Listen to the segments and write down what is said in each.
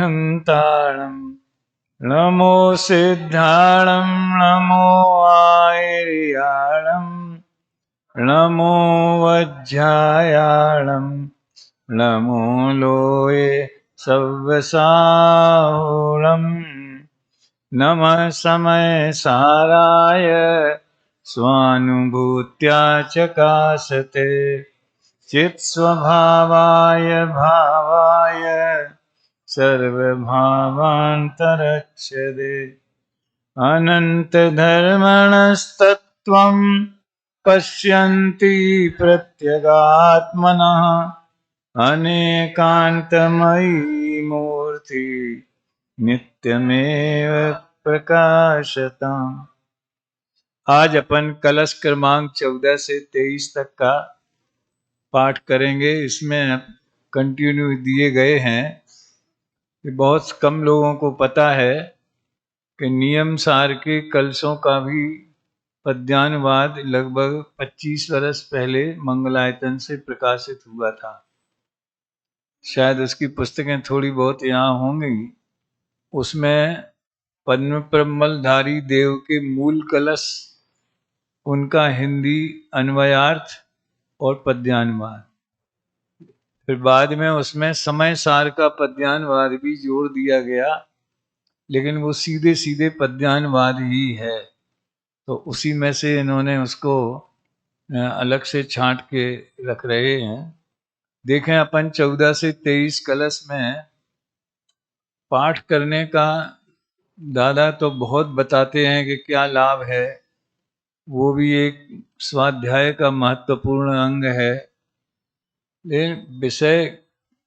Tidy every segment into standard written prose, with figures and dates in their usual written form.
हन्तारं नमो सिद्धारं नमो आयर्याणं नमो वज्रायाणं नमो लोये सव्यसाहुरं नमः समय साराय स्वानुभूत्या चकासते चित्स्वभावाय भावाय सर्वभावान्तरक्षते अनन्तधर्मणस्तत्त्वं पश्यन्ति प्रत्यगात्मनः अनेकान्तमयी मूर्ति नित्यमेव प्रकाशताम्। आज अपन कलश क्रमांक 14 से 23 तक का पाठ करेंगे। इसमें कंटिन्यू दिए गए हैं कि बहुत कम लोगों को पता है कि नियम सार के कलशों का भी पद्यानुवाद लगभग 25 वर्ष पहले मंगलायतन से प्रकाशित हुआ था। शायद उसकी पुस्तकें थोड़ी बहुत यहाँ होंगी। उसमें पद्म प्रमलधारी देव के मूल कलश, उनका हिंदी अन्वयार्थ और पद्यानुवाद, फिर बाद में उसमें समय सार का पद्यानुवाद भी जोड़ दिया गया, लेकिन वो सीधे सीधे पद्यानुवाद ही है। तो उसी में से इन्होंने उसको अलग से छांट के रख रहे हैं। देखें, अपन 14 से 23 कलश में पाठ करने का दादा तो बहुत बताते हैं कि क्या लाभ है, वो भी एक स्वाध्याय का महत्वपूर्ण अंग है। लेकिन विषय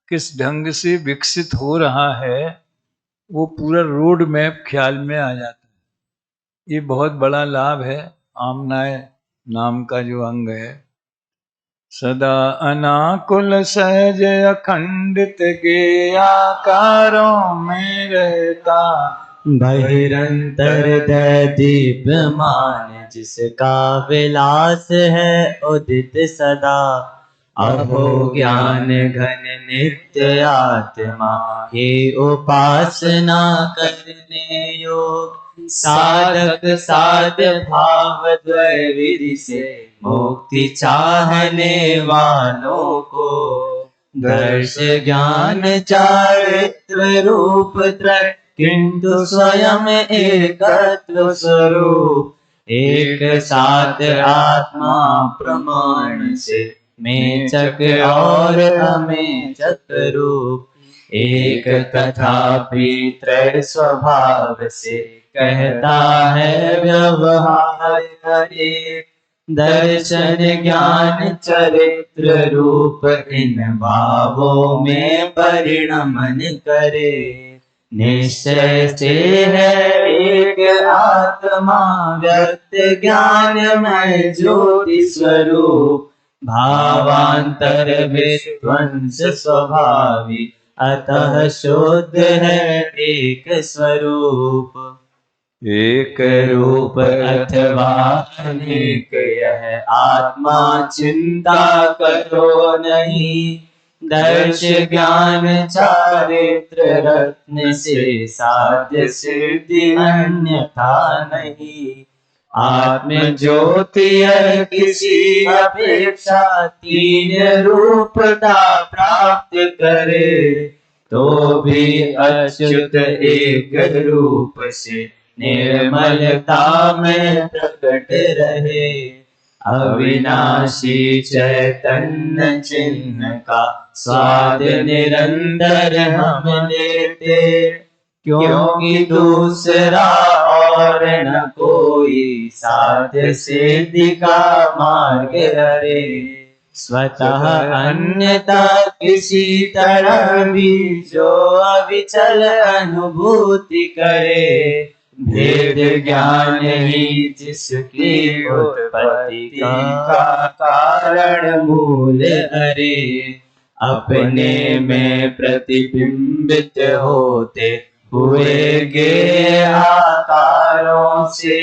किस ढंग से विकसित हो रहा है वो पूरा रोड मैप ख्याल में आ जाता है। ये बहुत बड़ा लाभ है आमनाय नाम का जो अंग है। सदा अनाकुल सहज अखंडित के आकारों में रहता, बहिरंतर दीप्यमान जिसका विलास है उदित सदा। अहो ज्ञान घन नित्य आत्मा ही उपासना करने योग। साधक साध भाव द्वैविधि से मुक्ति चाहने वालों को दर्श ज्ञान चारित्र रूप त्रय किंतु स्वयं एकत्व स्वरूप। एक साथ आत्मा प्रमाण से मेचक और अमेचक रूप। एक तथापि त्रय स्वभाव से कहता है व्यवहार एक। दर्शन ज्ञान चरित्र रूप इन भावों में परिणमन करे। निश्चय से है एक आत्मा व्यक्त ज्ञानमय ज्योति स्वरूप। भावांतर विध्वंस स्वभावी अतः शुद्ध है एक स्वरूप। एक रूप अथवा अनेक यह आत्मा चिंता करो नहीं। दर्श ज्ञान चारित्र रत्न से साध्य सिद्धि अन्यथा नहीं। आत्म ज्योति किसी अपेक्षा तीन रूपता प्राप्त करे तो भी अच्युत एक रूप से निर्मलता में प्रकट रहे। अविनाशी चैतन्य चिन्ह का स्वाद निरंतर हम लेते क्योंकि दूसरा और न कोई साध्य सिद्धि का मार्ग हरे। स्वतः अन्यथा किसी तरह भी जो अविचल अनुभूति करे। भेद ज्ञान ही जिसकी उत्पत्ति का कारण मूल हरे। अपने में प्रतिबिंबित होते हुए गे आकारों से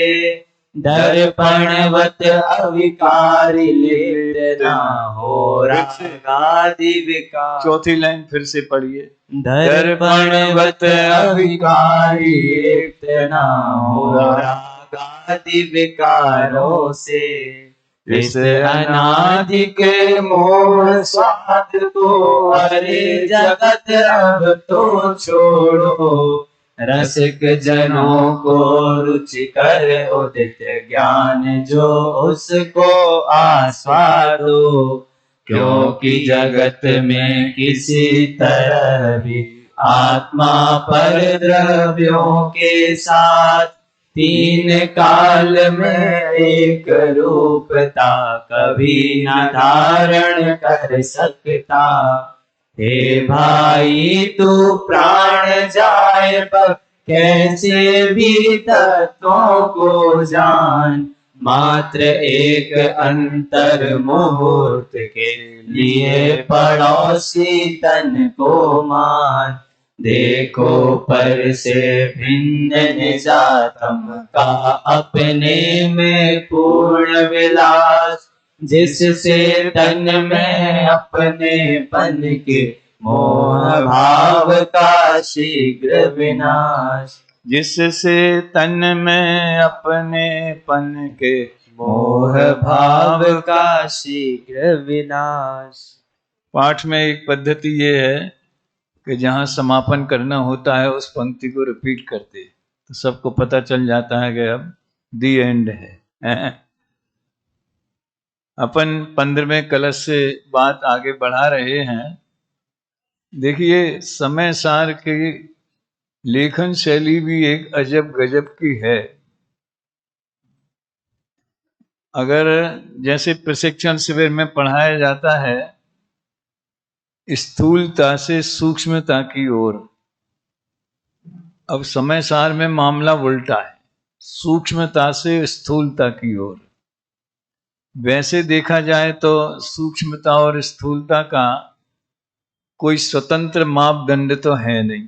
दर्पणवत अविकारी लिप्त ना हो रागादि विकार। चौथी लाइन फिर से पढ़िए। दर्पणवत अविकारी लिप्त ना हो रागादि विकारों से। इस अनादिक मोह स्वाद को अरे जगत अब तो छोड़ो। रसिक जनों को रुचिकर उदित ज्ञान जो उसको आस्वादो। क्योंकि जगत में किसी तरह भी आत्मा पर द्रव्यों के साथ तीन काल में एक रूपता कभी न धारण कर सकता। हे भाई तू प्राण जाए पर कैसे भी तत्वों को जान। मात्र एक अंतर मुहूर्त के लिए पड़ोसी तन को मान। देखो पर से भिन्न निजातम का अपने में पूर्ण विलास। जिससे तन में अपने पन के मोह भाव का शीघ्र विनाश। जिससे तन में अपने पन के मोह भाव का शीघ्र विनाश। पाठ में एक पद्धति ये है कि जहाँ समापन करना होता है उस पंक्ति को रिपीट करते तो सबको पता चल जाता है कि अब दी एंड है। अपन 15वें कलश से बात आगे बढ़ा रहे हैं। देखिए समय सार की लेखन शैली भी एक अजब गजब की है। अगर जैसे प्रशिक्षण शिविर में पढ़ाया जाता है स्थूलता से सूक्ष्मता की ओर, अब समय सार में मामला उल्टा है, सूक्ष्मता से स्थूलता की ओर। वैसे देखा जाए तो सूक्ष्मता और स्थूलता का कोई स्वतंत्र मापदंड तो है नहीं।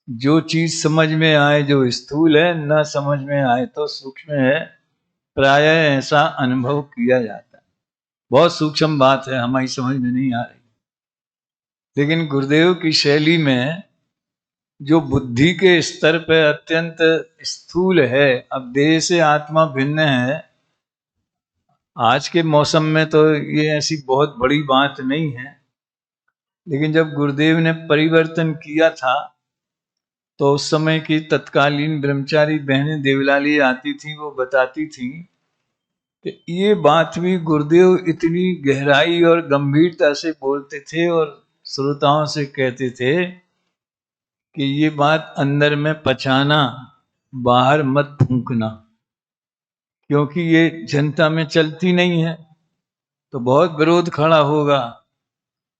जो चीज समझ में आए जो स्थूल है, न समझ में आए तो सूक्ष्म है, प्रायः ऐसा अनुभव किया जाता है। बहुत सूक्ष्म बात है, हमारी समझ में नहीं आ रही, लेकिन गुरुदेव की शैली में जो बुद्धि के स्तर पे अत्यंत स्थूल है, अब देह से आत्मा भिन्न है। आज के मौसम में तो ये ऐसी बहुत बड़ी बात नहीं है, लेकिन जब गुरुदेव ने परिवर्तन किया था तो उस समय की तत्कालीन ब्रह्मचारी बहनें देवलाली आती थी, वो बताती थी कि ये बात भी गुरुदेव इतनी गहराई और गंभीरता से बोलते थे और श्रोताओं से कहते थे कि ये बात अंदर में पचाना, बाहर मत फूंकना, क्योंकि ये जनता में चलती नहीं है तो बहुत विरोध खड़ा होगा।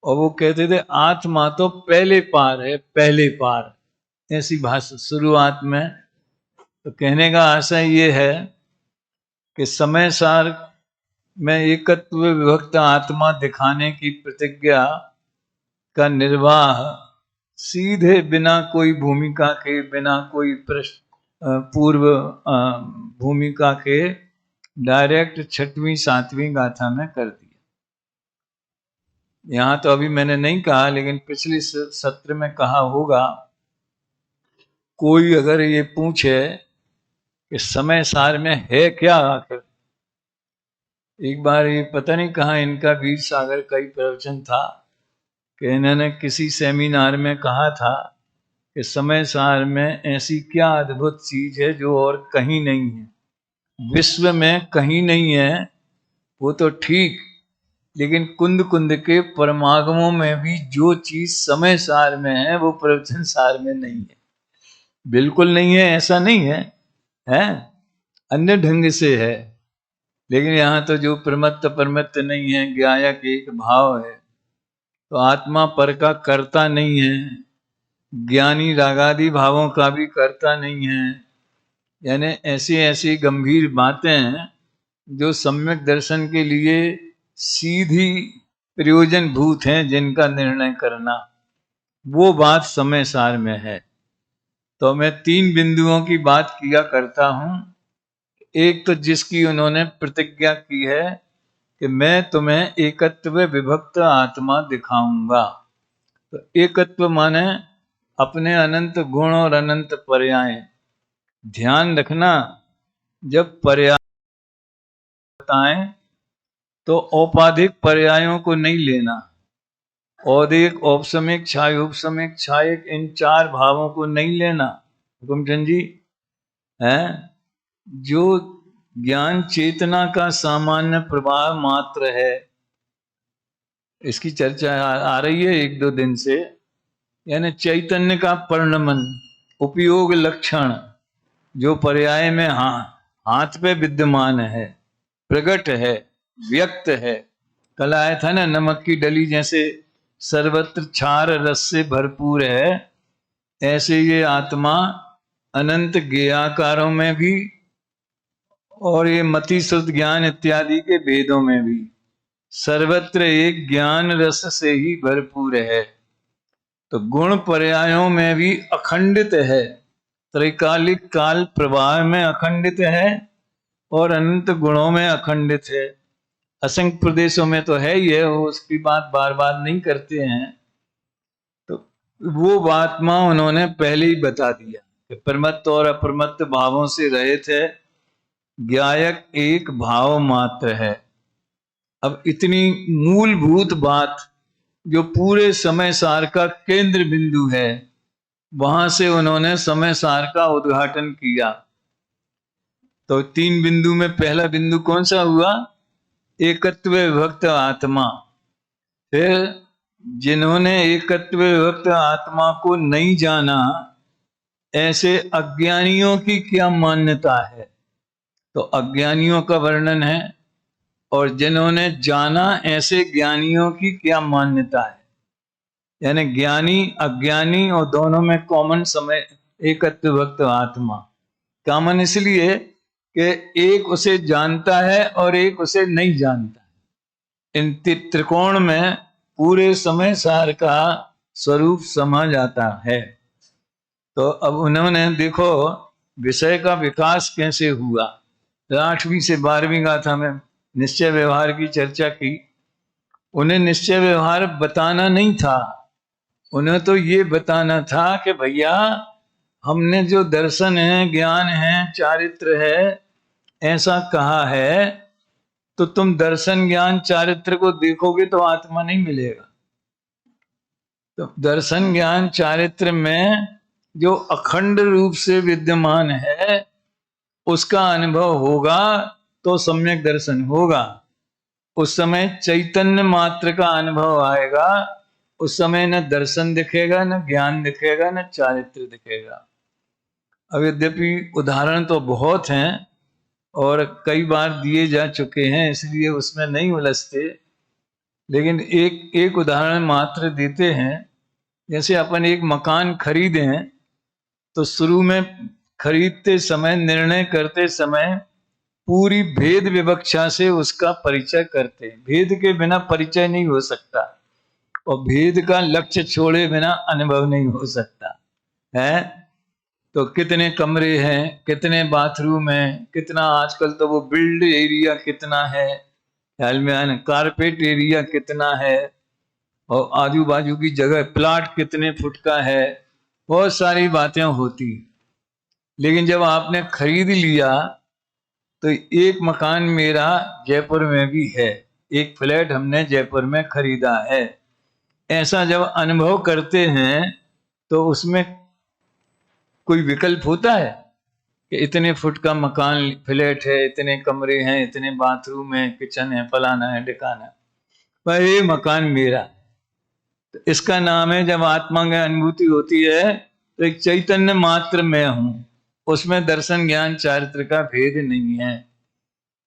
और वो कहते थे आत्मा तो पहले पार है, पहले पार, ऐसी भाषा शुरुआत में। तो कहने का आशय ये है कि समय सार में एकत्व विभक्त आत्मा दिखाने की प्रतिज्ञा का निर्वाह सीधे बिना कोई भूमिका के, बिना कोई पूर्व भूमिका के डायरेक्ट 6वीं 7वीं गाथा में कर दिया। यहां तो अभी मैंने नहीं कहा, लेकिन पिछले सत्र में कहा होगा। कोई अगर ये पूछे कि समय सार में है क्या आखिर, एक बार ये पता नहीं कहाँ इनका वीर सागर का ही प्रवचन था कि इन्होंने किसी सेमिनार में कहा था कि समय सार में ऐसी क्या अद्भुत चीज है जो और कहीं नहीं है, विश्व में कहीं नहीं है। वो तो ठीक, लेकिन कुंद कुंद के परमागमों में भी जो चीज समय सार में है वो प्रवचन सार में नहीं है, बिल्कुल नहीं है, ऐसा नहीं है, अन्य ढंग से है। लेकिन यहाँ तो जो प्रमत्त परमत्त नहीं है, ज्ञायक एक भाव है, तो आत्मा पर का कर्ता नहीं है, ज्ञानी रागादि भावों का भी कर्ता नहीं है। यानी ऐसी ऐसी गंभीर बातें हैं जो सम्यक दर्शन के लिए सीधी प्रयोजन भूत हैं, जिनका निर्णय करना, वो बात समय सार में है। तो मैं 3 बिंदुओं की बात किया करता हूं। एक तो जिसकी उन्होंने प्रतिज्ञा की है कि मैं तुम्हें एकत्व विभक्त आत्मा दिखाऊंगा। तो एकत्व माने अपने अनंत गुण और अनंत पर्याय। ध्यान रखना, जब पर्याय बताएं तो औपाधिक पर्यायों को नहीं लेना। औदिक, औपसमिक, छायोपसमिक, छायिक, इन 4 भावों को नहीं लेना। हुकुमचंद जी है जो ज्ञान चेतना का सामान्य प्रवाह मात्र है, इसकी चर्चा आ रही है 1-2 दिन से, यानी चैतन्य का परिणमन, उपयोग लक्षण जो पर्याय में हाथ पे विद्यमान है, प्रकट है, व्यक्त है। कल आया था ना, नमक की डली जैसे सर्वत्र क्षार रस से भरपूर है, ऐसे ये आत्मा अनंत ज्ञेयाकारों में भी और ये मति श्रुत ज्ञान इत्यादि के भेदों में भी सर्वत्र एक ज्ञान रस से ही भरपूर है। तो गुण पर्यायों में भी अखंडित है, त्रैकालिक काल प्रवाह में अखंडित है और अनंत गुणों में अखंडित है। असंख्य प्रदेशों में तो है ही है, वो उसकी बात बार बार नहीं करते हैं। तो वो बात मां उन्होंने पहले ही बता दिया कि प्रमत्त और अप्रमत्त भावों से रहित है, ज्ञायक एक भाव मात्र है। अब इतनी मूलभूत बात जो पूरे समय सार का केंद्र बिंदु है, वहां से उन्होंने समय सार का उद्घाटन किया। तो 3 बिंदु में पहला बिंदु कौन सा हुआ? एकत्व विभक्त आत्मा। फिर जिन्होंने एकत्व विभक्त आत्मा को नहीं जाना, ऐसे अज्ञानियों की क्या मान्यता है, तो अज्ञानियों का वर्णन है। और जिन्होंने जाना, ऐसे ज्ञानियों की क्या मान्यता है। यानी ज्ञानी अज्ञानी और दोनों में कॉमन समय एकत्व विभक्त आत्मा। कॉमन इसलिए कि एक उसे जानता है और एक उसे नहीं जानता है। इन त्रिकोण में पूरे समय सार का स्वरूप समा जाता है। तो अब उन्होंने देखो विषय का विकास कैसे हुआ। 8वीं से 12वीं गाथा में निश्चय व्यवहार की चर्चा की। उन्हें निश्चय व्यवहार बताना नहीं था, उन्हें तो ये बताना था कि भैया हमने जो दर्शन है, ज्ञान है, चारित्र है, ऐसा कहा है, तो तुम दर्शन ज्ञान चारित्र को देखोगे तो आत्मा नहीं मिलेगा। तो दर्शन ज्ञान चारित्र में जो अखंड रूप से विद्यमान है, उसका अनुभव होगा तो सम्यक दर्शन होगा। उस समय चैतन्य मात्र का अनुभव आएगा, उस समय न दर्शन दिखेगा, न ज्ञान दिखेगा, न चारित्र दिखेगा। अब यद्यपि उदाहरण तो बहुत हैं और कई बार दिए जा चुके हैं, इसलिए उसमें नहीं उलझते, लेकिन एक उदाहरण मात्र देते हैं। जैसे अपन एक मकान खरीदें तो शुरू में खरीदते समय, निर्णय करते समय पूरी भेद विवक्षा से उसका परिचय करते हैं। भेद के बिना परिचय नहीं हो सकता और भेद का लक्ष्य छोड़े बिना अनुभव नहीं हो सकता है। तो कितने कमरे हैं, कितने बाथरूम हैं, कितना आजकल तो वो बिल्ड एरिया कितना है, ख्याल में आने कारपेट एरिया कितना है, और आजू बाजू की जगह प्लाट कितने फुट का है, बहुत सारी बातें होती। लेकिन जब आपने खरीद लिया तो एक मकान मेरा जयपुर में भी है, एक फ्लैट हमने जयपुर में खरीदा है, ऐसा जब अनुभव करते हैं तो उसमें कोई विकल्प होता है कि इतने फुट का मकान फ्लैट है, इतने कमरे हैं, इतने बाथरूम है, किचन है, फलाना है, ढिकाना है, पर ये मकान मेरा। तो इसका नाम है, जब आत्मा की अनुभूति होती है तो एक चैतन्य मात्र मैं हूं, उसमें दर्शन ज्ञान चारित्र का भेद नहीं है।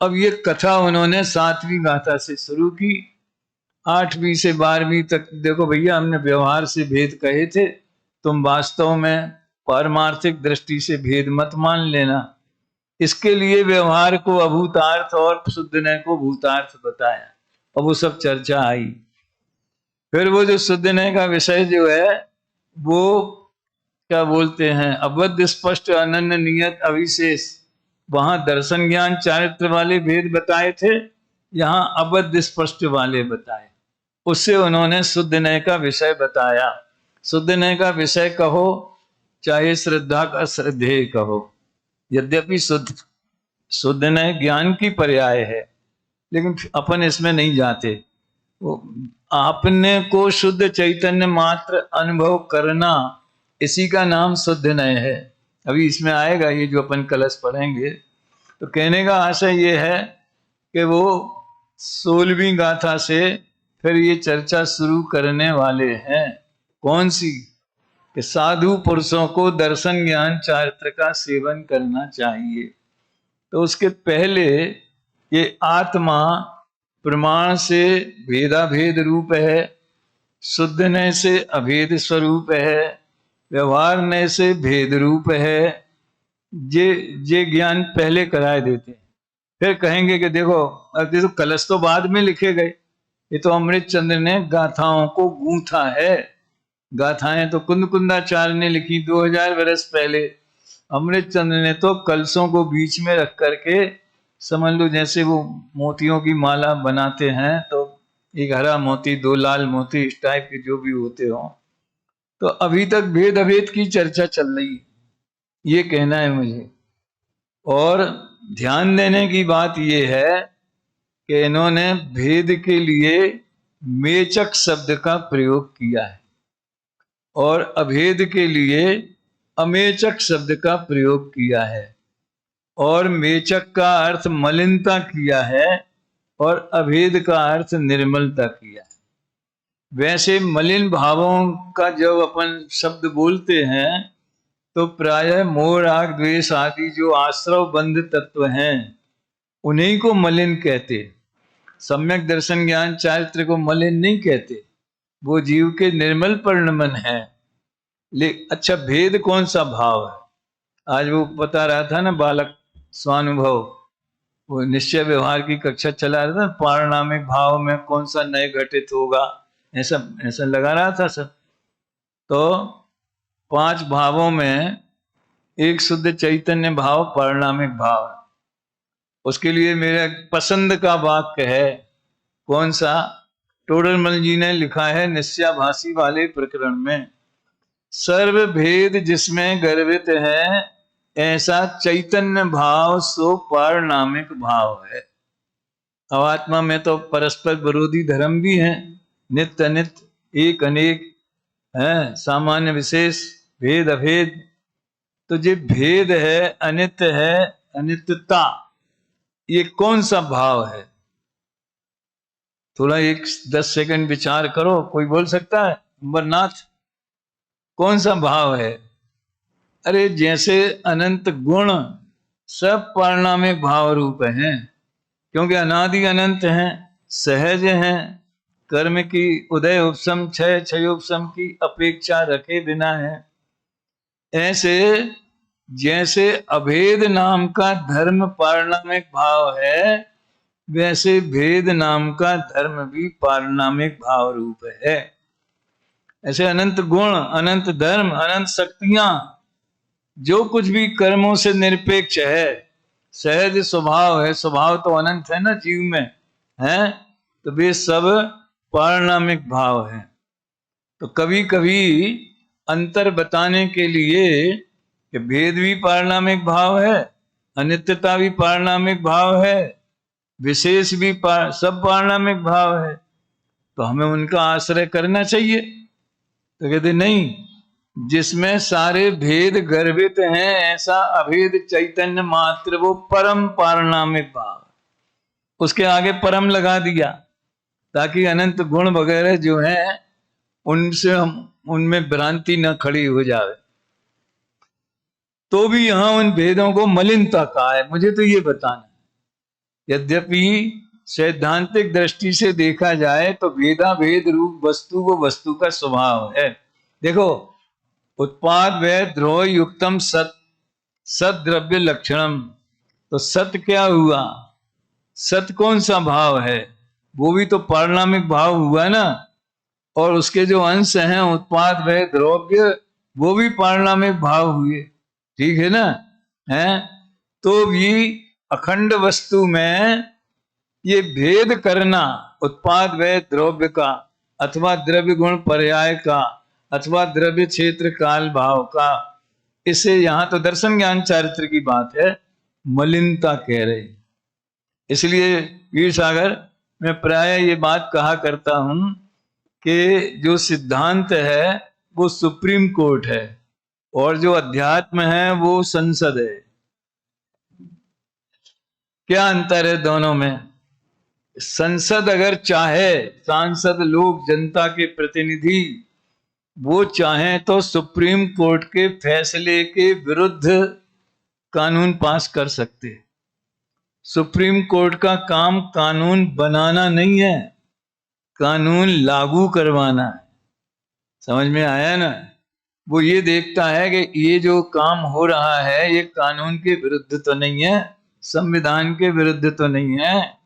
अब ये कथा उन्होंने 7वीं गाथा से शुरू की, 8वीं से 12वीं तक देखो भैया हमने व्यवहार से भेद कहे थे, तुम वास्तव में पारमार्थिक दृष्टि से भेद मत मान लेना। इसके लिए व्यवहार को अभूतार्थ और शुद्धनय को भूतार्थ बताया, अब वो सब चर्चा आई। फिर वो जो शुद्धनय का विषय जो है वो क्या बोलते हैं, अबद्ध स्पष्ट अनन्य नियत अविशेष, वहां दर्शन ज्ञान चारित्र वाले भेद बताए थे, यहाँ अबद्ध स्पष्ट वाले बताए। उससे उन्होंने शुद्ध नय का विषय बताया। शुद्ध नय का विषय कहो चाहे श्रद्धा का श्रद्धेय कहो, यद्यपि शुद्ध नय ज्ञान की पर्याय है, लेकिन अपन इसमें नहीं जाते। वो आपने को शुद्ध चैतन्य मात्र अनुभव करना, इसी का नाम शुद्ध नय है। अभी इसमें आएगा ये जो अपन कलश पढ़ेंगे। तो कहने का आशय ये है कि वो 16वीं गाथा से फिर ये चर्चा शुरू करने वाले हैं। कौन सी? कि साधु पुरुषों को दर्शन ज्ञान चारित्र का सेवन करना चाहिए। तो उसके पहले ये आत्मा प्रमाण से भेदाभेद रूप है, शुद्ध नय से अभेद स्वरूप है, व्यवहार नय से भेद रूप है। ये ज्ञान पहले कराए देते हैं। फिर कहेंगे कि देखो, अब देखो कलश तो बाद में लिखे गए, ये तो अमृत चंद्र ने गाथाओं को गूंथा है। गाथाएं तो कुंद कुंदाचार्य ने लिखी 2000 वर्ष पहले। अमृत चंद्र ने तो कलशों को बीच में रख करके, समझ लो जैसे वो मोतियों की माला बनाते हैं, तो एक हरा मोती, 2 लाल मोती, इस टाइप के जो भी होते हो। तो अभी तक भेद अभेद की चर्चा चल रही है, ये कहना है मुझे। और ध्यान देने की बात यह है कि इन्होंने भेद के लिए मेचक शब्द का प्रयोग किया है और अभेद के लिए अमेचक शब्द का प्रयोग किया है। और मेचक का अर्थ मलिनता किया है और अभेद का अर्थ निर्मलता किया है। वैसे मलिन भावों का जब अपन शब्द बोलते हैं तो प्रायः मोह राग द्वेष आदि जो आश्रव बंध तत्व हैं उन्हीं को मलिन कहते। सम्यक दर्शन ज्ञान चारित्र को मलिन नहीं कहते, वो जीव के निर्मल परिणमन है। अच्छा, भेद कौन सा भाव है? आज वो बता रहा था ना बालक स्वानुभव, वो निश्चय व्यवहार की कक्षा चला रहा था, पारणामिक भाव में कौन सा नए घटित होगा, ऐसा लगा रहा था सब। तो 5 भावों में एक शुद्ध चैतन्य भाव पारणामिक भाव है। उसके लिए मेरे पसंद का वाक्य है, कौन सा? टोडरमल जी ने लिखा है निश्चयाभासी वाले प्रकरण में, सर्व भेद जिसमें गर्वित है ऐसा चैतन्य भाव सो पारणामिक भाव है। अब आत्मा में तो परस्पर विरोधी धर्म भी हैं, नित्य अनित्य, एक अनेक है, सामान्य विशेष, भेद अभेद। तो जो भेद है, अनित्य है, अनित्यता, ये कौन सा भाव है? थोड़ा 10 सेकंड विचार करो। कोई बोल सकता है? अमरनाथ, कौन सा भाव है? अरे जैसे अनंत गुण सब पारणामिक भाव रूप हैं, क्योंकि अनादि अनंत हैं, सहज हैं, कर्म की उदय उपशम क्षय उपशम की अपेक्षा रखे बिना है। ऐसे जैसे अभेद नाम का धर्म पारणामिक भाव है, वैसे भेद नाम का धर्म भी पारणामिक भाव रूप है। ऐसे अनंत गुण, अनंत धर्म, अनंत शक्तियां, जो कुछ भी कर्मों से निरपेक्ष है, सहज स्वभाव है, स्वभाव तो अनंत है ना जीव में है, तो वे सब पारणामिक भाव है। तो कभी कभी अंतर बताने के लिए कि भेद भी पारणामिक भाव है, अनित्यता भी पारणामिक भाव है, विशेष भी सब पारणामिक भाव है, तो हमें उनका आश्रय करना चाहिए। तो कहते नहीं, जिसमें सारे भेद गर्भित हैं ऐसा अभेद चैतन्य मात्र, वो परम पारणामिक भाव। उसके आगे परम लगा दिया ताकि अनंत गुण वगैरह जो हैं उनसे हम उनमें भ्रांति न खड़ी हो जाए। तो भी यहां उन भेदों को मलिनता कहा है। मुझे तो ये बताना है, यद्यपि सैद्धांतिक दृष्टि से देखा जाए तो भेदा भेद रूप वस्तु वो वस्तु का स्वभाव है। देखो, उत्पाद व ध्रुव युक्तम सत, सत द्रव्य लक्षणम, तो सत्य क्या हुआ? सत्य कौन सा भाव है? वो भी तो पारणामिक भाव हुआ ना। और उसके जो अंश हैं उत्पाद व द्रव्य, वो भी पारणामिक भाव हुए, ठीक है ना? हैं तो भी अखंड वस्तु में ये भेद करना, उत्पाद व्यय द्रव्य का अथवा द्रव्य गुण पर्याय का अथवा द्रव्य क्षेत्र काल भाव का, इसे यहां तो दर्शन ज्ञान चारित्र की बात है, मलिनता कह रहे। इसलिए वीर सागर मैं प्राय ये बात कहा करता हूं कि जो सिद्धांत है वो सुप्रीम कोर्ट है और जो अध्यात्म है वो संसद है। क्या अंतर है दोनों में? संसद अगर चाहे, सांसद लोग जनता के प्रतिनिधि वो चाहें तो सुप्रीम कोर्ट के फैसले के विरुद्ध कानून पास कर सकते। सुप्रीम कोर्ट का काम कानून बनाना नहीं है, कानून लागू करवाना है। समझ में आया ना? वो ये देखता है कि ये जो काम हो रहा है ये कानून के विरुद्ध तो नहीं है, संविधान के विरुद्ध तो नहीं है।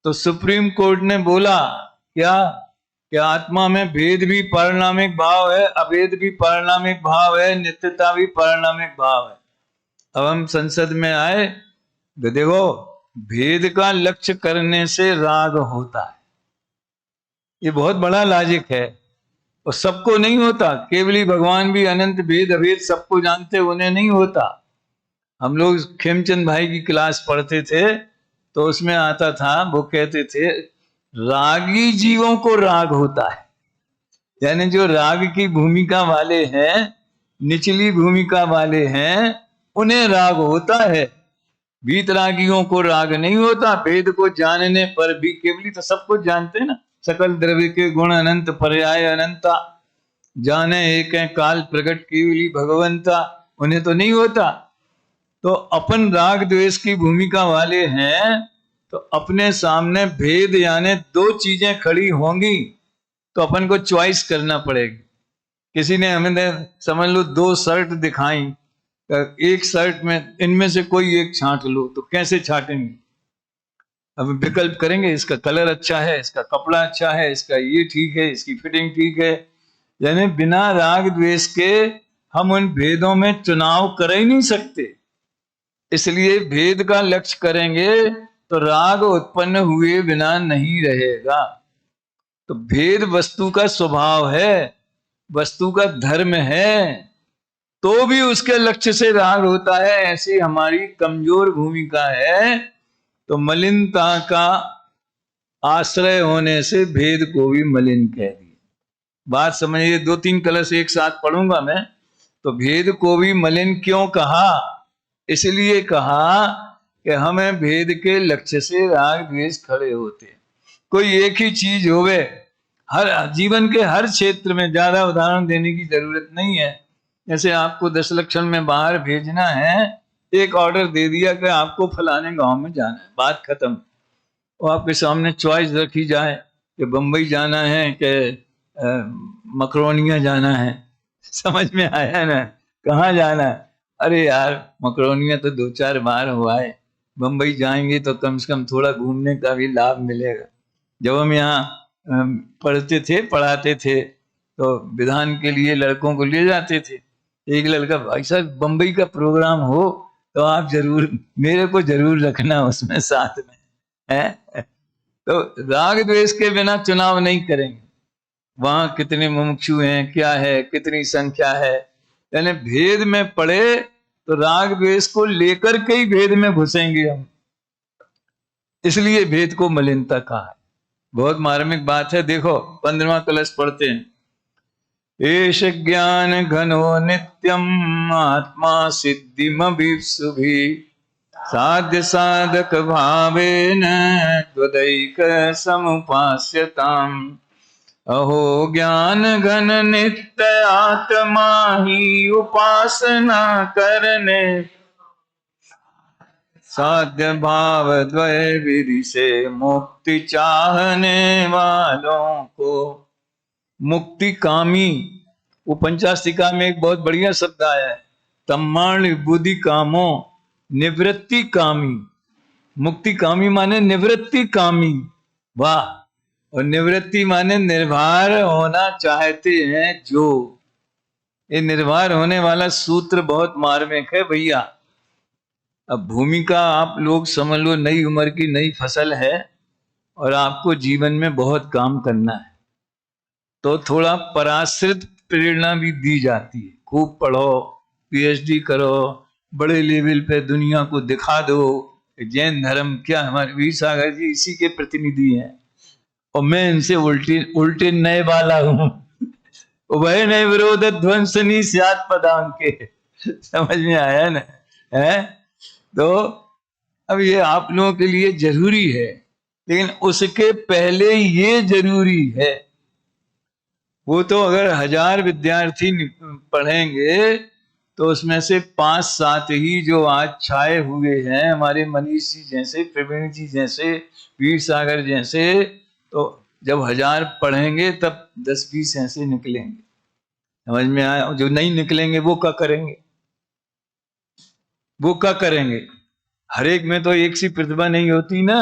तो सुप्रीम कोर्ट ने बोला क्या कि आत्मा में भेद भी पारिणामिक भाव है, अभेद भी पारिणामिक भाव है, नित्यता भी पारिणामिक भाव है। अब हम संसद में आए तो देखो, भेद का लक्ष्य करने से राग होता है, ये बहुत बड़ा लॉजिक है। और सबको नहीं होता, केवली भगवान भी अनंत भेद अभेद सबको जानते, उन्हें नहीं होता। हम लोग खेमचंद भाई की क्लास पढ़ते थे तो उसमें आता था, वो कहते थे रागी जीवों को राग होता है, यानी जो राग की भूमिका वाले हैं, निचली भूमिका वाले हैं, उन्हें राग होता है। वीतरागियों को राग नहीं होता। वेद को जानने पर भी, केवली तो सब कुछ जानते हैं ना, सकल द्रव्य के गुण अनंत पर्याय अनंता, जाने एक है काल प्रकट केवली भगवंता, उन्हें तो नहीं होता। तो अपन राग द्वेष की भूमिका वाले हैं तो अपने सामने भेद यानी दो चीजें खड़ी होंगी तो अपन को चॉइस करना पड़ेगी। किसी ने हमें समझ लो दो शर्ट दिखाई, एक शर्ट में इनमें से कोई एक छांट लो, तो कैसे छाटेंगे? अब विकल्प करेंगे, इसका कलर अच्छा है, इसका कपड़ा अच्छा है, इसका ये ठीक है, इसकी फिटिंग ठीक है। यानी बिना राग द्वेष के हम उन भेदों में चुनाव कर ही नहीं सकते। इसलिए भेद का लक्ष्य करेंगे तो राग उत्पन्न हुए बिना नहीं रहेगा। तो भेद वस्तु का स्वभाव है, वस्तु का धर्म है, तो भी उसके लक्ष्य से राग होता है। ऐसी हमारी कमजोर भूमिका है, तो मलिनता का आश्रय होने से भेद को भी मलिन कह दिया। बात समझिए, दो तीन कलश एक साथ पढ़ूंगा मैं। तो भेद को भी मलिन क्यों कहा? इसलिए कहा कि हमें भेद के लक्ष्य से राग द्वेष खड़े होते। कोई एक ही चीज होवे, हर जीवन के हर क्षेत्र में, ज्यादा उदाहरण देने की जरूरत नहीं है। जैसे आपको 10 लक्षण में बाहर भेजना है, एक ऑर्डर दे दिया कि आपको फलाने गांव में जाना है, बात खत्म। और आपके सामने चॉइस रखी जाए कि बंबई जाना है कि मकरोनिया जाना है। समझ में आया ना? कहाँ जाना है? अरे यार मकरोनिया तो 2-4 बार हुआ है, बंबई जाएंगे तो कम से कम थोड़ा घूमने का भी लाभ मिलेगा। जब हम यहाँ पढ़ते थे, पढ़ाते थे, तो विधान के लिए लड़कों को ले जाते थे। एक लड़का, भाई साहब बंबई का प्रोग्राम हो तो आप जरूर मेरे को जरूर रखना उसमें साथ में, है? तो राग द्वेष के बिना चुनाव नहीं करेंगे। वहां कितने मुमुक्षु हैं, क्या है, कितनी संख्या है, यानी भेद में पड़े तो राग द्वेष को लेकर के ही भेद में घुसेंगे हम। इसलिए भेद को मलिनता कहा है। बहुत मार्मिक बात है। देखो 15वां कलश पढ़ते हैं। एष ज्ञान घनो नित्यम आत्मा सिद्धिमभिप्सुभि साध्य साधक भावेन त्वदैक समुपास्यताम्। अहो ज्ञान घन नित्य आत्मा ही उपासना करने साध्य भाव द्वय विधि से मुक्ति चाहने वालों को। मुक्ति कामी, वो पंचास्तिका में एक बहुत बढ़िया शब्द आया है, तम्माण बुद्धि कामो निवृत्ति कामी। मुक्ति कामी माने निवृत्ति कामी, वाह। और निवृत्ति माने निर्भर होना चाहते हैं जो। ये निर्भर होने वाला सूत्र बहुत मार्मिक है भैया। अब भूमिका आप लोग समझ लो नई उम्र की नई फसल है और आपको जीवन में बहुत काम करना है, तो थोड़ा पराश्रित प्रेरणा भी दी जाती है। खूब पढ़ो, पीएचडी करो, बड़े लेवल पे दुनिया को दिखा दो। जैन धर्म क्या, हमारे वीर सागर जी इसी के प्रतिनिधि हैं और मैं इनसे उल्टे उल्टे नए वाला हूं। उभय नए विरोध ध्वंसनी स्यात् पदान के। समझ में आया ना? है तो अब ये आप लोगों के लिए जरूरी है, लेकिन उसके पहले ये जरूरी है। वो तो अगर 1000 विद्यार्थी पढ़ेंगे तो उसमें से 5-7 ही जो आज छाए हुए हैं, हमारे मनीष जी जैसे, प्रवीण जी जैसे, वीर सागर जैसे, तो जब 1000 पढ़ेंगे तब 10-20 ऐसे निकलेंगे। समझ में आया? जो नहीं निकलेंगे वो क्या करेंगे? वो क्या करेंगे? हर एक में तो एक सी प्रतिभा नहीं होती ना।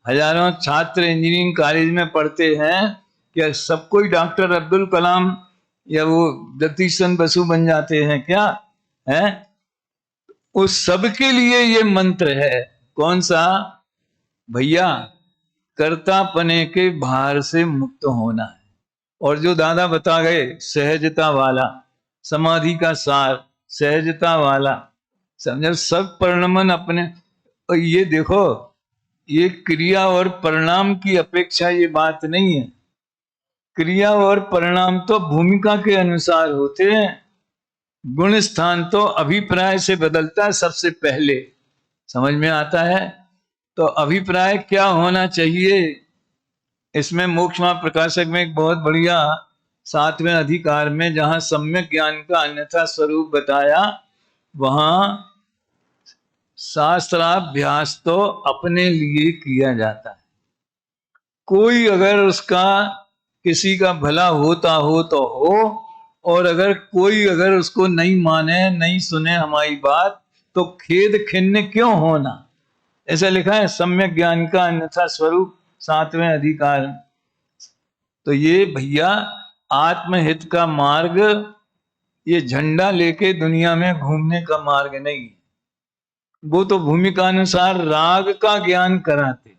हजारों छात्र इंजीनियरिंग कॉलेज में पढ़ते हैं, क्या सब कोई डॉक्टर अब्दुल कलाम या वो जगदीश चंद्र बसु बन जाते हैं क्या? है उस सब के लिए ये मंत्र है। कौन सा? भैया, कर्तापने के भार से मुक्त होना है। और जो दादा बता गए सहजता वाला, समाधि का सार, सहजता वाला, समझो सब परिणमन अपने। और ये देखो, ये क्रिया और परिणाम की अपेक्षा ये बात नहीं है। क्रिया और परिणाम तो भूमिका के अनुसार होते हैं, गुण स्थान तो अभिप्राय से बदलता है सबसे पहले। समझ में आता है? तो अभिप्राय क्या होना चाहिए? इसमें मोक्ष प्रकाशक में एक बहुत बढ़िया 7वें अधिकार में जहां सम्यक ज्ञान का अन्यथा स्वरूप बताया, वहां शास्त्राभ्यास तो अपने लिए किया जाता है। कोई अगर उसका किसी का भला होता हो तो हो, और अगर कोई अगर उसको नहीं माने, नहीं सुने हमारी बात, तो खेद खिन्न क्यों होना। ऐसा लिखा है सम्यक ज्ञान का अन्यथा स्वरूप 7वें अधिकार। तो ये भैया आत्महित का मार्ग, ये झंडा लेके दुनिया में घूमने का मार्ग नहीं। वो तो भूमिका अनुसार राग का ज्ञान कराते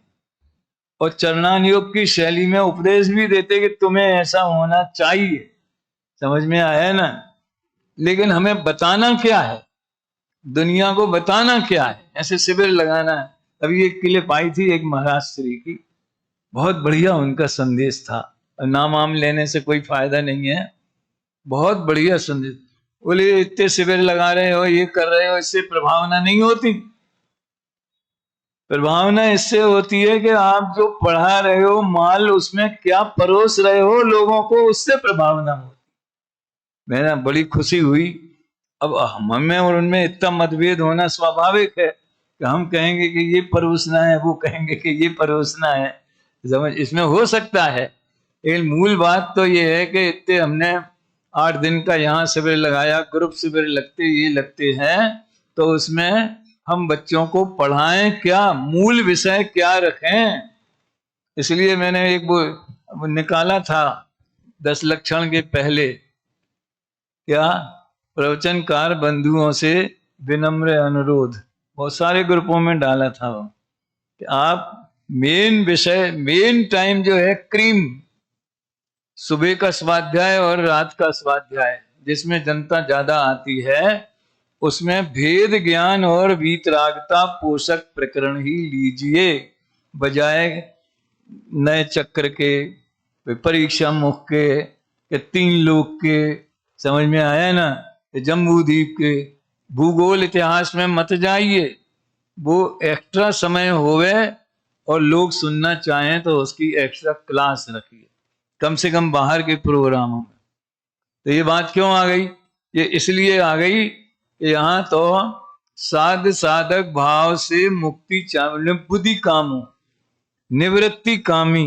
और चरणान योग की शैली में उपदेश भी देते कि तुम्हें ऐसा होना चाहिए। समझ में आया ना? लेकिन हमें बताना क्या है, दुनिया को बताना क्या है? ऐसे शिविर लगाना है। अभी एक क्लिप आई थी एक महाराज श्री की, बहुत बढ़िया उनका संदेश था। नाम आम लेने से कोई फायदा नहीं है, बहुत बढ़िया संदेश। बोले इतने शिविर लगा रहे हो, ये कर रहे हो, इससे प्रभावना नहीं होती। प्रभावना इससे होती है कि आप जो पढ़ा रहे हो माल, उसमें क्या परोस रहे हो लोगों को, उससे प्रभावना होती। मेरा बड़ी खुशी हुई। अब हमें और उनमें इतना मतभेद होना स्वाभाविक है कि हम कहेंगे कि ये परोसना है, वो कहेंगे कि ये परोसना है। समझ इसमें हो सकता है, लेकिन मूल बात तो ये है कि इतने हमने 8 दिन का यहाँ शिविर लगाया, ग्रुप शिविर लगते ये लगते हैं, तो उसमें हम बच्चों को पढ़ाएं क्या, मूल विषय क्या रखें। इसलिए मैंने एक वो निकाला था 10 लक्षण के पहले, क्या, प्रवचनकार बंधुओं से विनम्र अनुरोध, बहुत सारे ग्रुपों में डाला था वो, कि आप मेन विषय, मेन टाइम जो है क्रीम, सुबह का स्वाध्याय और रात का स्वाध्याय, जिसमें जनता ज्यादा आती है, उसमें भेद ज्ञान और वीतरागता पोषक प्रकरण ही लीजिए, बजाय नए चक्र के, परीक्षा मुख के 3 लोक के। समझ में आया ना? जम्बू द्वीप के भूगोल इतिहास में मत जाइए। वो एक्स्ट्रा समय होवे और लोग सुनना चाहें तो उसकी एक्स्ट्रा क्लास रखिए, कम से कम बाहर के प्रोग्रामों में। तो ये बात क्यों आ गई? ये इसलिए आ गई कि यहाँ तो साध साधक भाव से मुक्ति चाहिए, बुद्धि कामो निवृत्ति कामी।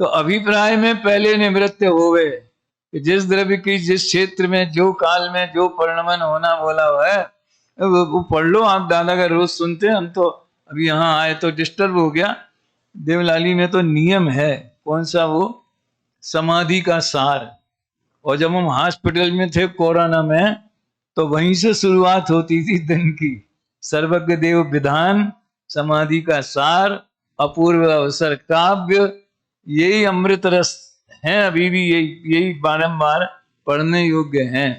तो अभिप्राय में पहले निवृत्त होवे, जिस द्रव्य की जिस क्षेत्र में जो काल में जो परिणमन होना बोला हुआ है, वो पढ़ लो आप। दादा का रोज सुनते हैं हम, तो अभी यहाँ आए तो डिस्टर्ब हो गया। देवलाली में तो नियम है, कौन सा वो, समाधि का सार। और जब हम हॉस्पिटल में थे कोरोना में, तो वहीं से शुरुआत होती थी दिन की। सर्वज्ञ देव विधान, समाधि का सार, अपूर्व अवसर काव्य, यही अमृत रस है। अभी भी यही बारंबार पढ़ने योग्य हैं।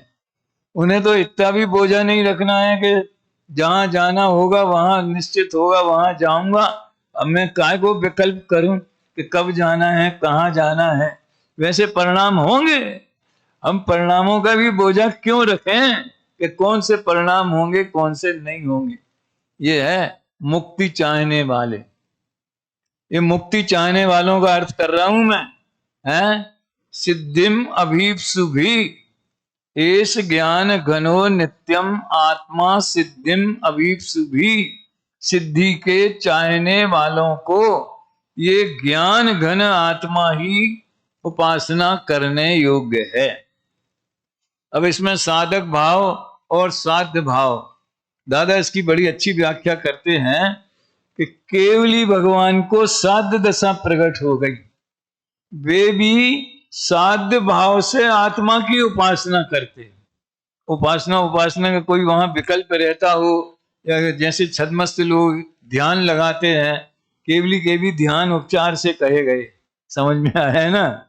उन्हें तो इतना भी बोझा नहीं रखना है कि जहां जाना होगा वहां निश्चित होगा, वहां जाऊंगा। अब मैं काय को विकल्प करूं कि कब जाना है, कहाँ जाना है। वैसे परिणाम होंगे, हम परिणामों का भी बोझा क्यों रखें कि कौन से परिणाम होंगे कौन से नहीं होंगे। ये है मुक्ति चाहने वाले। ये मुक्ति चाहने वालों का अर्थ कर रहा हूं मैं, है सिद्धिम अभीप्सुभी एस ज्ञान घनो नित्यम आत्मा सिद्धिम अभीप्सुभी। सिद्धि के चाहने वालों को ये ज्ञान घन आत्मा ही उपासना करने योग्य है। अब इसमें साधक भाव और साध्य भाव, दादा इसकी बड़ी अच्छी व्याख्या करते हैं कि केवली भगवान को साध्य दशा प्रकट हो गई, वे भी साध्य भाव से आत्मा की उपासना करते हैं। उपासना का कोई वहां विकल्प रहता हो, या जैसे छदमस्त लोग ध्यान लगाते हैं, केवली के भी ध्यान उपचार से कहे गए, समझ में आया है ना।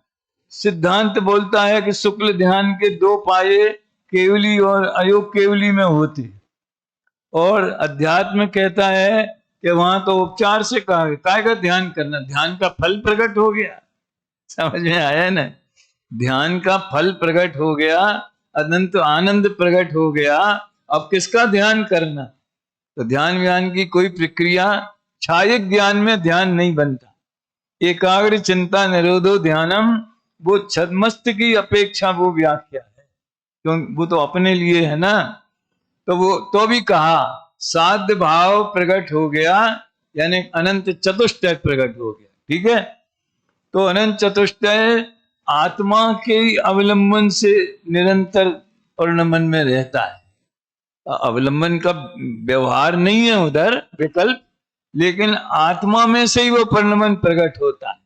सिद्धांत बोलता है कि शुक्ल ध्यान के दो पाये केवली और अयोग केवली में होते, और अध्यात्म कहता है कि वहां तो उपचार से कहा गया। काय का ध्यान करना, ध्यान का फल प्रकट हो गया, समझ में आया ना। ध्यान का फल प्रकट हो गया, अनंत आनंद प्रकट हो गया। अब किसका ध्यान करना, तो ध्यान व्यान की कोई प्रक्रिया, छायक ज्ञान में ध्यान नहीं बनता। एकाग्र चिंता निरोधो ध्यानम, वो छदमस्त की अपेक्षा वो व्याख्या है, क्यों वो तो अपने लिए है ना। तो वो तो भी कहा साध्य भाव प्रकट हो गया, यानी अनंत चतुष्टय प्रकट हो गया। ठीक है, तो अनंत चतुष्टय आत्मा के अवलंबन से निरंतर पूर्णमन में रहता है। अवलंबन का व्यवहार नहीं है उधर विकल्प, लेकिन आत्मा में से ही वो पूर्णमन प्रकट होता है।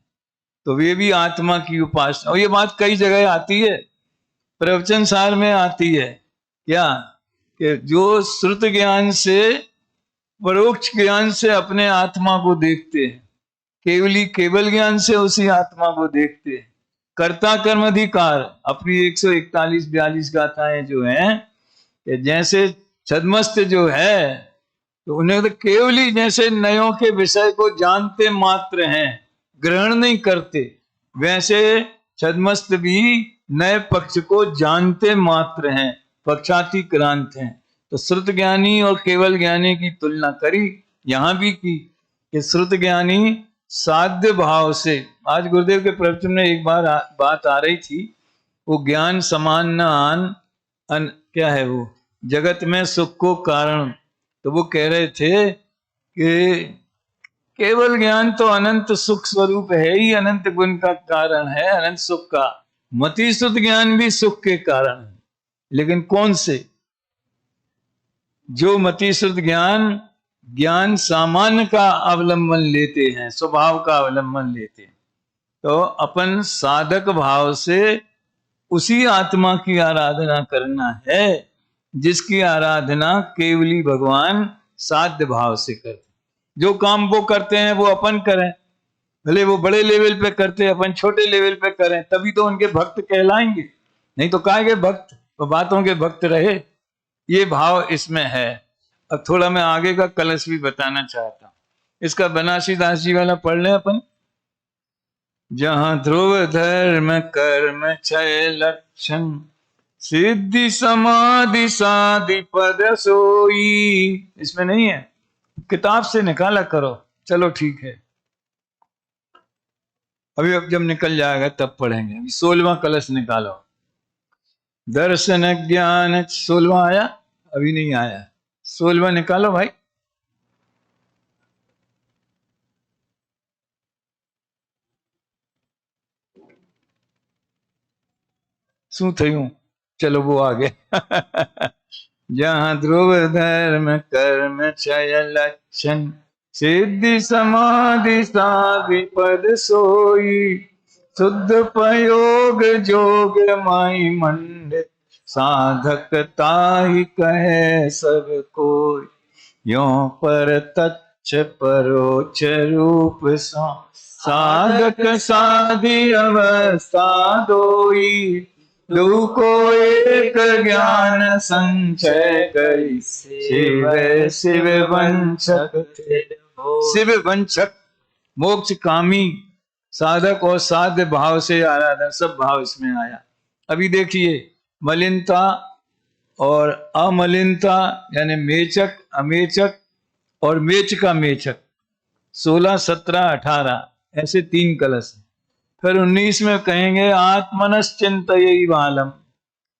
तो वे भी आत्मा की उपासना, और ये बात कई जगह आती है, प्रवचन सार में आती है क्या, कि जो श्रुत ज्ञान से परोक्ष ज्ञान से अपने आत्मा को देखते हैं, केवली केवल ज्ञान से उसी आत्मा को देखते हैं। कर्ता कर्म अधिकार, अपनी 141-42 गाथाएं जो हैं, कि जैसे छदमस्त जो है तो उन्हें तो केवली जैसे नयों के विषय को जानते मात्र हैं, ग्रहण नहीं करते, वैसे छदमस्त भी नए पक्ष को जानते मात्र हैं, पक्षातिक्रांत हैं। तो श्रुत ज्ञानी और केवल ज्ञानी की तुलना करी, यहां भी की कि श्रुत ज्ञानी साध्य भाव से, आज गुरुदेव के प्रवचन में एक बार बात आ रही थी, वो ज्ञान समान न आन क्या है वो जगत में सुख को कारण। तो वो कह रहे थे कि केवल ज्ञान तो अनंत सुख स्वरूप है ही, अनंत गुण का कारण है, अनंत सुख का। मति शुद्ध ज्ञान भी सुख के कारण है, लेकिन कौन से, जो मति शुद्ध ज्ञान सामान्य का अवलंबन लेते हैं, स्वभाव का अवलंबन लेते हैं। तो अपन साधक भाव से उसी आत्मा की आराधना करना है जिसकी आराधना केवली भगवान साध्य भाव से करते। जो काम वो करते हैं वो अपन करें, भले वो बड़े लेवल पे करते हैं, अपन छोटे लेवल पे करें, तभी तो उनके भक्त कहलाएंगे, नहीं तो काहे के भक्त, वो बातों के भक्त रहे। ये भाव इसमें है। अब थोड़ा मैं आगे का कलश भी बताना चाहता हूं, इसका बनासी दास जी वाला पढ़ लें अपन। जहां ध्रुव धर्म कर्म क्षय लक्षण, सिद्धि समाधि साधि पद सोई, इसमें नहीं है, किताब से निकाला करो। चलो ठीक है, अभी अब जब निकल जाएगा तब पढ़ेंगे। अभी 16वां कलश निकालो। दर्शन ज्ञान 16वां आया, अभी नहीं आया, 16वां निकालो भाई। शू थयू, चलो वो आ गया। जहां ध्रुव धर्म कर्म क्षय लक्षण, सिद्धि समाधि साधि पद सोई, शुद्ध पयोग जोग माई मंडित, साधक ताहि कहे सब कोई। यों पर तच्छ परोक्ष रूप सो साधक साधि अवस्था दोई दुको एक ज्ञान संचय करी शिव शिव वंशक शिव वंशक मोक्ष कामी साधक और साध्य भाव से आराधना, सब भाव इसमें आया। अभी देखिए मलिनता और अमलिनता यानी मेचक अमेचक और मेच का मेचक 16, 17, 18 ऐसे 3 कलश। फिर 19 में कहेंगे आत्मनश्चिंतयैव बालम,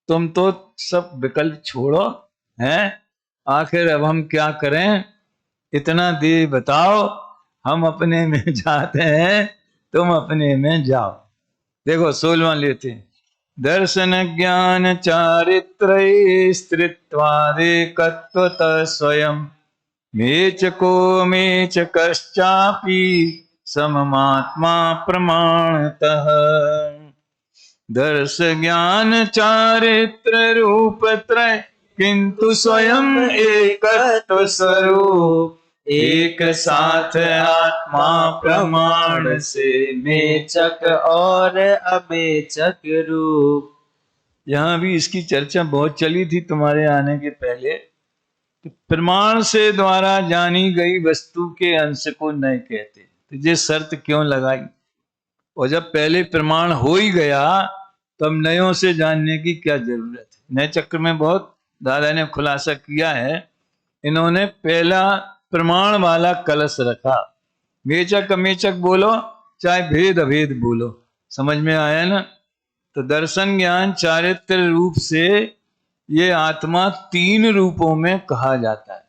तुम तो सब विकल्प छोड़ो हैं, आखिर अब हम क्या करें, इतना दे बताओ, हम अपने में जाते हैं तुम अपने में जाओ। देखो 16वां लेते हैं, दर्शन ज्ञान चारित्र स्त्रित्वादेकत्वत स्वयं मेचको मेचकश्चापि सममात्मा प्रमाणतः। दर्श ज्ञान चारित्र रूप त्रय किंतु स्वयं एकत्व स्वरूप एक साथ आत्मा प्रमाण से मेचक और अमेचक रूप। यहां भी इसकी चर्चा बहुत चली थी तुम्हारे आने के पहले। प्रमाण से द्वारा जानी गई वस्तु के अंश को नहीं कहते, तो ये शर्त क्यों लगाई? और जब पहले प्रमाण हो ही गया तो अब नयों से जानने की क्या जरूरत है। नए चक्र में बहुत दादा ने खुलासा किया है, इन्होंने पहला प्रमाण वाला कलश रखा, मेचक अमेचक बोलो चाहे भेद अभेद बोलो, समझ में आया ना। तो दर्शन ज्ञान चारित्र रूप से ये आत्मा 3 रूपों में कहा जाता है।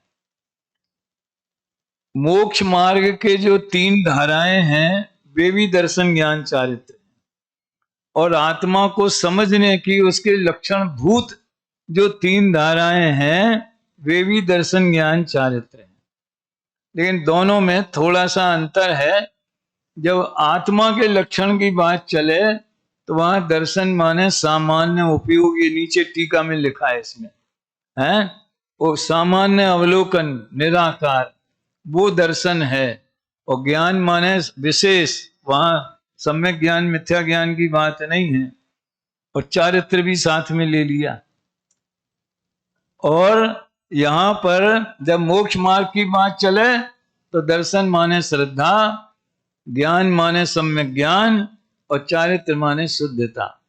मोक्ष मार्ग के जो 3 धाराएं हैं वे भी दर्शन ज्ञान चारित्र, और आत्मा को समझने की उसके लक्षण भूत जो 3 धाराएं हैं वे भी दर्शन ज्ञान चारित्र हैं। लेकिन दोनों में थोड़ा सा अंतर है। जब आत्मा के लक्षण की बात चले तो वहां दर्शन माने सामान्य उपयोग, ये नीचे टीका में लिखा है इसमें है, वो सामान्य अवलोकन निराकार वो दर्शन है। और ज्ञान माने विशेष, वहां सम्यक ज्ञान मिथ्या ज्ञान की बात नहीं है। और चारित्र भी साथ में ले लिया। और यहां पर जब मोक्ष मार्ग की बात चले तो दर्शन माने श्रद्धा, ज्ञान माने सम्यक ज्ञान, और चारित्र माने शुद्धता।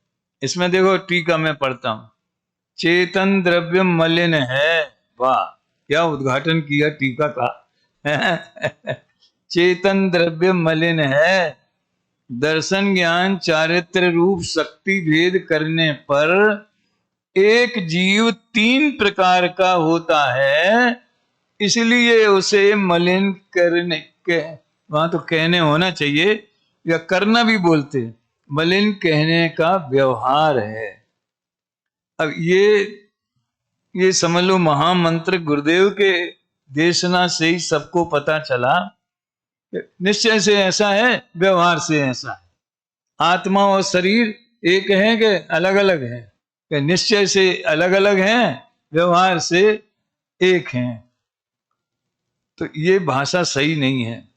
इसमें देखो टीका में पढ़ता हूं, चेतन द्रव्य मलिन है, वाह क्या उद्घाटन किया टीका का चेतन द्रव्य मलिन है, दर्शन ज्ञान चारित्र रूप शक्ति भेद करने पर एक जीव 3 प्रकार का होता है, इसलिए उसे मलिन करने के, वहां तो कहने होना चाहिए या करना भी बोलते, मलिन कहने का व्यवहार है। अब ये समझ लो महामंत्र गुरुदेव के देशना से ही सबको पता चला, निश्चय से ऐसा है, व्यवहार से ऐसा है। आत्मा और शरीर एक है कि अलग अलग है? कि निश्चय से अलग अलग हैं, व्यवहार से एक हैं। तो ये भाषा सही नहीं है।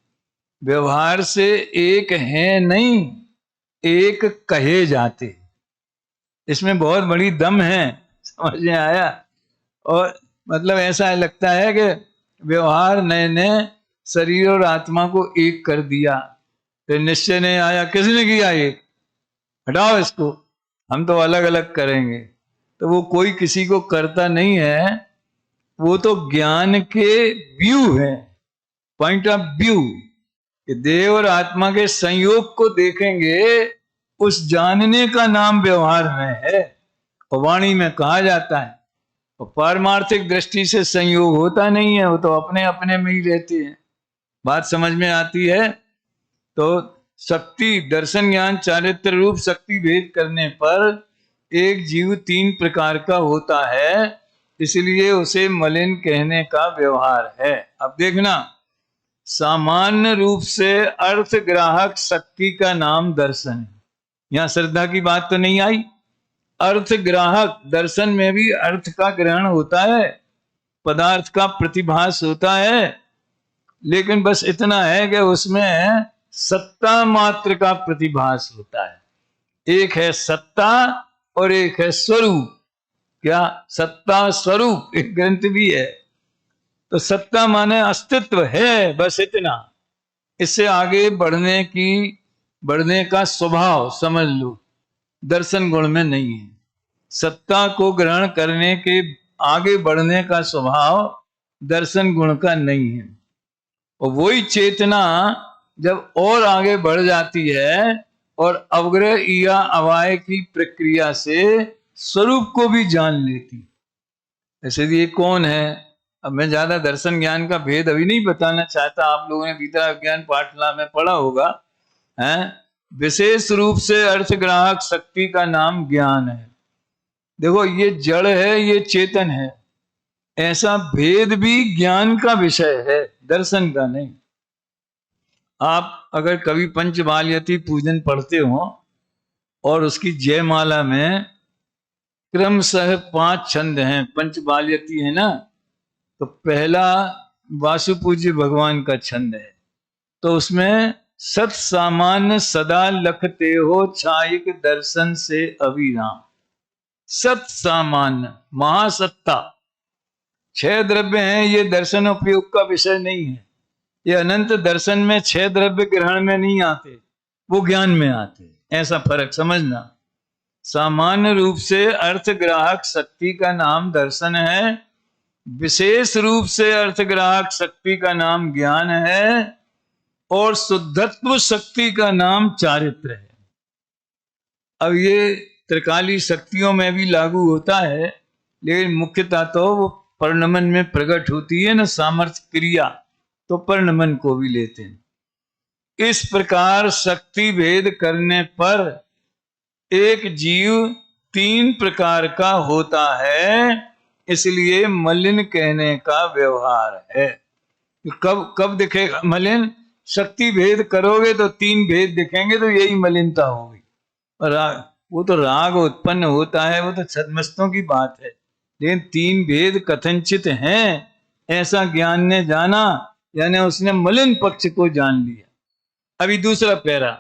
व्यवहार से एक है नहीं, एक कहे जाते, इसमें बहुत बड़ी दम है, समझ में आया। और मतलब ऐसा लगता है कि व्यवहार ने शरीर और आत्मा को एक कर दिया, फिर निश्चय नहीं आया, किसने किया एक, हटाओ इसको, हम तो अलग अलग करेंगे। तो वो कोई किसी को करता नहीं है, वो तो ज्ञान के व्यू है, पॉइंट ऑफ व्यू, कि देह और आत्मा के संयोग को देखेंगे, उस जानने का नाम व्यवहार में है। और वाणी में कहा जाता है, और पारमार्थिक दृष्टि से संयोग होता नहीं है, वो तो अपने अपने में ही रहते हैं। बात समझ में आती है? तो शक्ति दर्शन ज्ञान चारित्र रूप शक्ति भेद करने पर एक जीव 3 प्रकार का होता है, इसलिए उसे मलिन कहने का व्यवहार है। अब देखना, सामान्य रूप से अर्थ ग्राहक शक्ति का नाम दर्शन है। यहां श्रद्धा की बात तो नहीं आई। अर्थ ग्राहक दर्शन में भी अर्थ का ग्रहण होता है, पदार्थ का प्रतिभास होता है, लेकिन बस इतना है कि उसमें सत्ता मात्र का प्रतिभास होता है। एक है सत्ता और एक है स्वरूप। क्या? सत्ता स्वरूप एक ग्रंथ भी है। तो सत्ता माने अस्तित्व है, बस इतना। इससे आगे बढ़ने का स्वभाव समझ लो, दर्शन गुण में नहीं है। सत्ता को ग्रहण करने के आगे बढ़ने का स्वभाव दर्शन गुण का नहीं है। और वही चेतना जब और आगे बढ़ जाती है और अवग्रह या अवाय की प्रक्रिया से स्वरूप को भी जान लेती। ऐसे ये कौन है? अब मैं ज्यादा दर्शन ज्ञान का भेद अभी नहीं बताना चाहता, आप लोगों ने गीता ज्ञान पाठशाला में पढ़ा होगा है। विशेष रूप से अर्थ ग्राहक शक्ति का नाम ज्ञान है। देखो, ये जड़ है, ये चेतन है, ऐसा भेद भी ज्ञान का विषय है, दर्शन का नहीं। आप अगर कभी पंचबाल्यती पूजन पढ़ते हो और उसकी जयमाला में क्रमशः 5 छंद हैं, पंचबाल्यती है ना, तो पहला वासु पूज्य भगवान का छंद है। तो उसमें सत सामान्य सदा लखते हो छायिक दर्शन से अविराम। सत सामान्य महासत्ता 6 द्रव्य हैं, ये दर्शन उपयोग का विषय नहीं है। ये अनंत दर्शन में 6 द्रव्य ग्रहण में नहीं आते, वो ज्ञान में आते। ऐसा फर्क समझना। सामान्य रूप से अर्थ ग्राहक शक्ति का नाम दर्शन है, विशेष रूप से अर्थ ग्राहक शक्ति का नाम ज्ञान है, और शुद्धत्व शक्ति का नाम चारित्र है। अब ये त्रिकाली शक्तियों में भी लागू होता है, लेकिन मुख्यतः तो वो परिणमन में प्रकट होती है ना, सामर्थ्य क्रिया, तो परिणमन को भी लेते हैं। इस प्रकार शक्ति भेद करने पर एक जीव 3 प्रकार का होता है, इसलिए मलिन कहने का व्यवहार है। कब दिखेगा मलिन? शक्ति भेद करोगे तो 3 भेद दिखेंगे, तो यही मलिनता होगी। और वो तो राग उत्पन्न होता है, वो तो छद्मस्तों की बात है, लेकिन 3 भेद कथनचित हैं, ऐसा ज्ञान ने जाना, यानी उसने मलिन पक्ष को जान लिया। अभी दूसरा पैरा,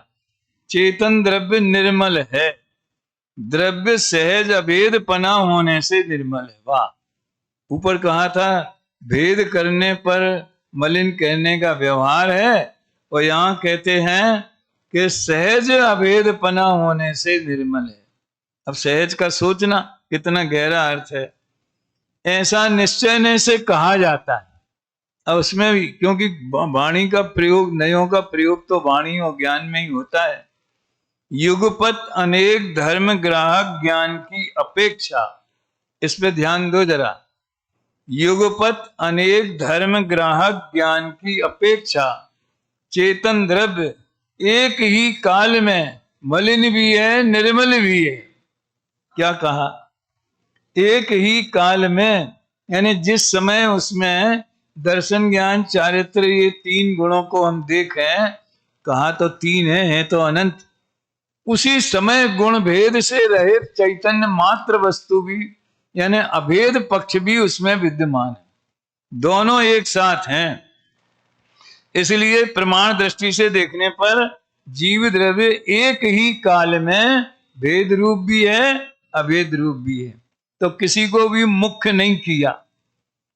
चेतन द्रव्य निर्मल है, द्रव्य सहज अभेद पना होने से निर्मल है। वाह! ऊपर कहा था भेद करने पर मलिन कहने का व्यवहार है, और यहां कहते हैं कि सहज अभेद पना होने से निर्मल है। अब सहज का सोचना कितना गहरा अर्थ है। ऐसा निश्चय से कहा जाता है। अब उसमें भी, क्योंकि वाणी का प्रयोग, नयों का प्रयोग तो वाणी और ज्ञान में ही होता है। युगपत अनेक धर्म ग्राहक ज्ञान की अपेक्षा, इस पे ध्यान दो जरा। युगपत अनेक धर्म ग्राहक ज्ञान की अपेक्षा चेतन द्रव्य एक ही काल में मलिन भी है, निर्मल भी है। क्या कहा? एक ही काल में, यानी जिस समय उसमें दर्शन ज्ञान चारित्र ये 3 गुणों को हम देखें, कहा तो 3 है तो अनंत, उसी समय गुण भेद से रहित चैतन्य मात्र वस्तु भी, यानी अभेद पक्ष भी उसमें विद्यमान है। दोनों एक साथ हैं। इसलिए प्रमाण दृष्टि से देखने पर जीव द्रव्य एक ही काल में भेद रूप भी है, अभेद रूप भी है, तो किसी को भी मुख्य नहीं किया।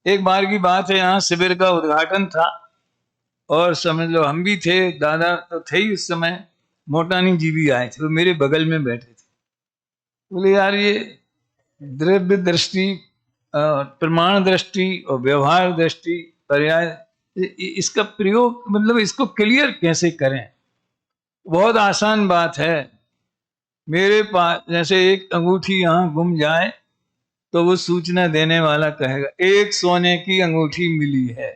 एक बार की बात है, यहाँ शिविर का उद्घाटन था और समझ लो हम भी थे, दादा तो थे ही उस समय, मोटानी जी भी आए थे, वो मेरे बगल में बैठे थे। बोले यार ये द्रव्य दृष्टि, प्रमाण दृष्टि और व्यवहार दृष्टि, पर्याय, इसका प्रयोग मतलब इसको क्लियर कैसे करें? बहुत आसान बात है। मेरे पास जैसे एक अंगूठी यहाँ गुम जाए तो वो सूचना देने वाला कहेगा एक सोने की अंगूठी मिली है,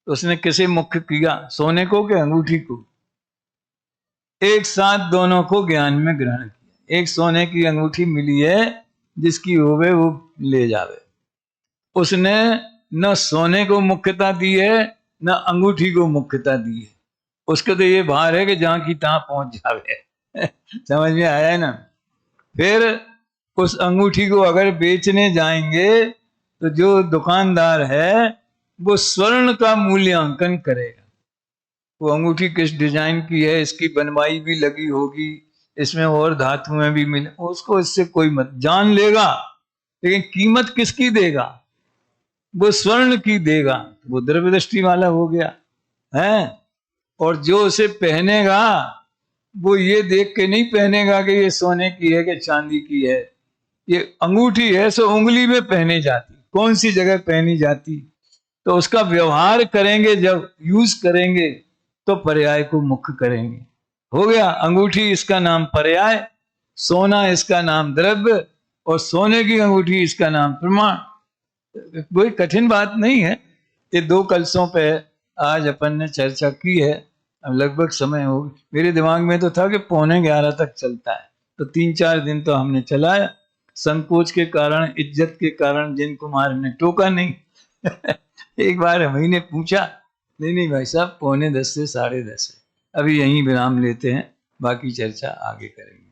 तो उसने किसे मुख्य किया, सोने को कि अंगूठी को? एक साथ दोनों को ज्ञान में ग्रहण किया। एक सोने की अंगूठी मिली है, जिसकी होवे वो ले जावे। उसने न सोने को मुख्यता दी है, न अंगूठी को मुख्यता दी है। उसका तो ये भार है कि जहां की तहां पहुंच जावे। समझ में आया है ना? फिर उस अंगूठी को अगर बेचने जाएंगे तो जो दुकानदार है वो स्वर्ण का मूल्यांकन करेगा, वो अंगूठी किस डिजाइन की है, इसकी बनवाई भी लगी होगी, इसमें और धातुएं भी मिले, उसको इससे कोई मत, जान लेगा, लेकिन कीमत किसकी देगा, वो स्वर्ण की देगा, वो द्रव्य दृष्टि वाला हो गया है। और जो उसे पहनेगा वो ये देख के नहीं पहनेगा कि ये सोने की है कि चांदी की है, ये अंगूठी है सो उंगली में पहने जाती, कौन सी जगह पहनी जाती, तो उसका व्यवहार करेंगे, जब यूज करेंगे तो पर्याय को मुख्य करेंगे। हो गया, अंगूठी इसका नाम पर्याय, सोना इसका नाम द्रव्य, और सोने की अंगूठी इसका नाम प्रमाण। कोई कठिन बात नहीं है। ये दो कलशों पे आज अपन ने चर्चा की है। अब लगभग समय हो गया, मेरे दिमाग में तो था कि 11:45 तक चलता है, तो 3-4 दिन तो हमने चलाया। संकोच के कारण, इज्जत के कारण जिन कुमार ने टोका नहीं एक बार हम ही ने पूछा, नहीं नहीं भाई साहब 9:45 से 10:30 है। अभी यहीं विराम लेते हैं, बाकी चर्चा आगे करेंगे।